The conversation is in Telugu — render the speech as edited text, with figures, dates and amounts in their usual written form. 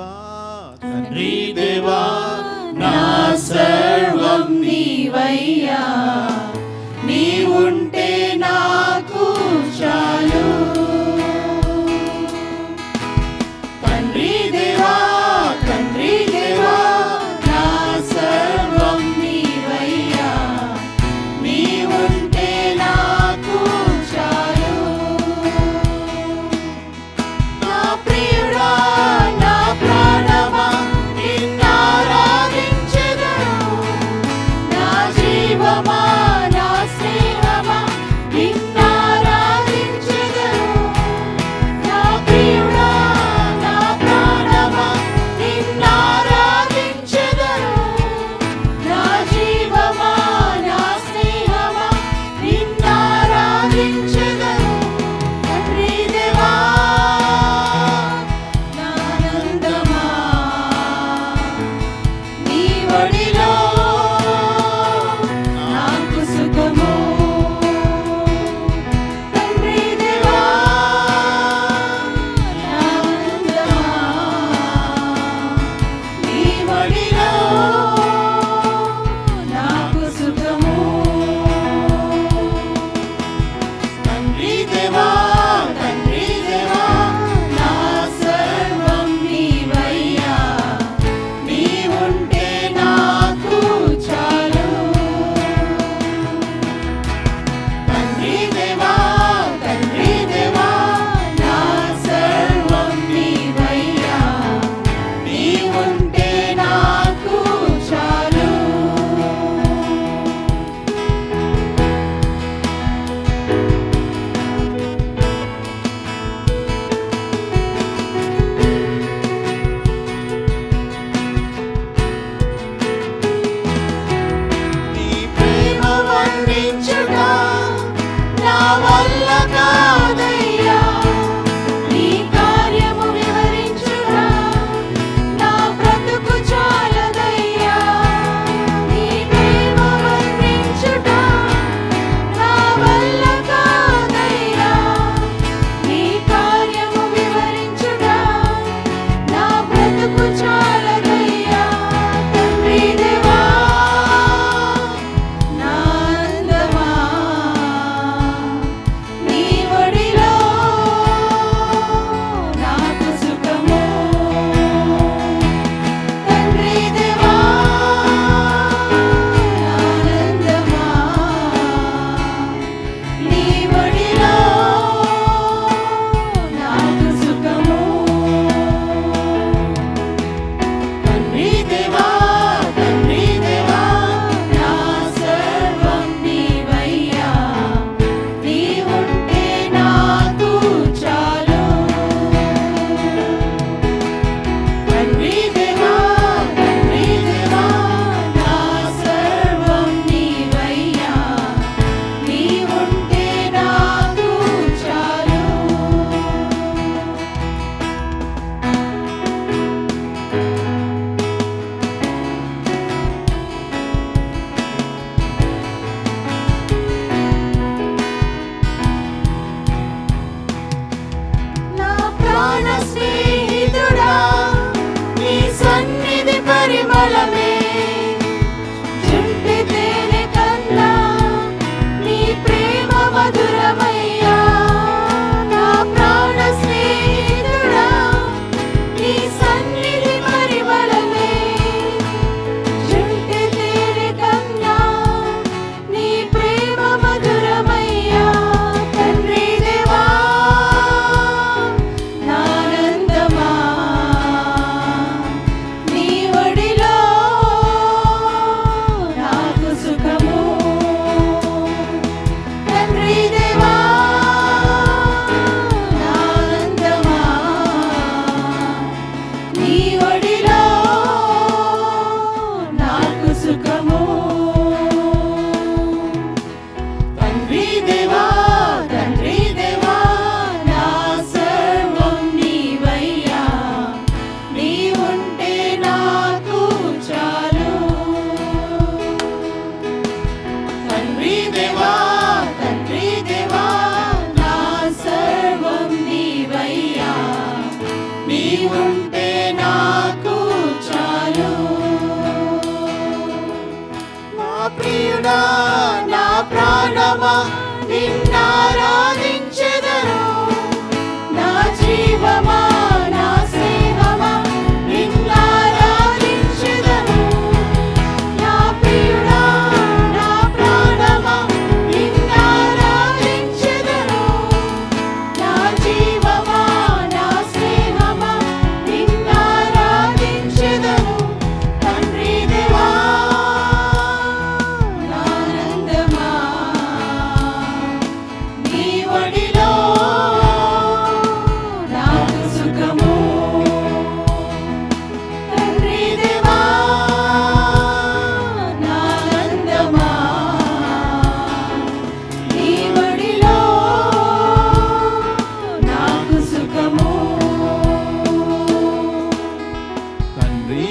దేవా తండ్రి దేవా నా సర్వం నీవయ్యా, నీవుంటే నాకు చాలు. తండ్రి దేవా తండ్రి దేవా నా సర్వం నీవయ్యా, నీవుంటే నాకు చాలు. నా ప్రియుడా నా ప్రాణమా నిన్నారాధించెదను, నా జీవమా నా స్నేహమా నిన్నారాధించెదను. నా ప్రియుడా నా ప్రాణమా నిన్నారాధించెదను, నా జీవమా నా స్నేహమా నిన్నారాధించెదను. తండ్రి దేవా నా ఆనందమా నీ ఒడిలో నాకు సుఖము. తండ్రి దేవా నా ఆనందమా నీ ఒడిలో నాకు సుఖము. తండ్రి దేవా నా సర్వం నీవయ్యా, నీవుంటే నాకు చాలు. తండ్రి దేవా నా సర్వం నీవయ్యా, నీవుంటే నాకు చాలు. నీ ప్రేమ వర్ణించుట నా వల్ల కాదయ్యా, నీ కార్యము వివరించుట నా బ్రతుకు చాలదయ్యా. నీ ప్రేమ వర్ణించుట నా వల్ల కాదయ్యా, నీ కార్యము వివరించుట నా బ్రతుకు చాలదయ్యా. తండ్రి దేవా నా ఆనందమా నీ ఒడిలో నాకు సుఖము. తండ్రి దేవా నా ఆనందమా నీ ఒడిలో నాకు సుఖము. తండ్రి దేవా నా సర్వం నీవయ్యా, నీవుంటే నాకు చాలు. తండ్రి దేవా నా సర్వం నీవయ్యా, నీవుంటే నాకు చాలు. నా ప్రాణ స్నేహితుడా నీ సన్నిధి పరిమళమే, జుంటి తేనె కన్నా నీ ప్రేమ మధురమయ్యా. నా ప్రాణ స్నేహితుడా నీ సన్నిధి పరిమళమే, జుంటి తేనె కన్నా నీ ప్రేమ మధురమయ్యా. తండ్రి దేవా నా ఆనందమా నీ ఒడిలో నాకు సుఖము. తండ్రి దేవా నా ఆనందమా నీ ఒడిలో నాకు సుఖము. తండ్రి దేవా నా సర్వం నీవయ్యా, నీవుంటే నాకు చాలు. తండ్రి దేవా నా సర్వం నీవయ్యా, నీవుంటే నాకు ప్రియుడా నా ప్రాణమా నిన్నారాధించెదను నా జీవమా నా స్నేహమా నిన్నారాధించెదను నా ప్రియుడా నా ప్రాణమా నిన్నారాధించెదను నా జీవమా నా స్నేహమా నిన్నారాధించెదను తండ్రి దేవా ఆనందమా నీ ఒడిలో నాకు సుఖము తండ్రి దేవా ఆనందమా నీ ఒడిలో నాకు సుఖము తండ్రి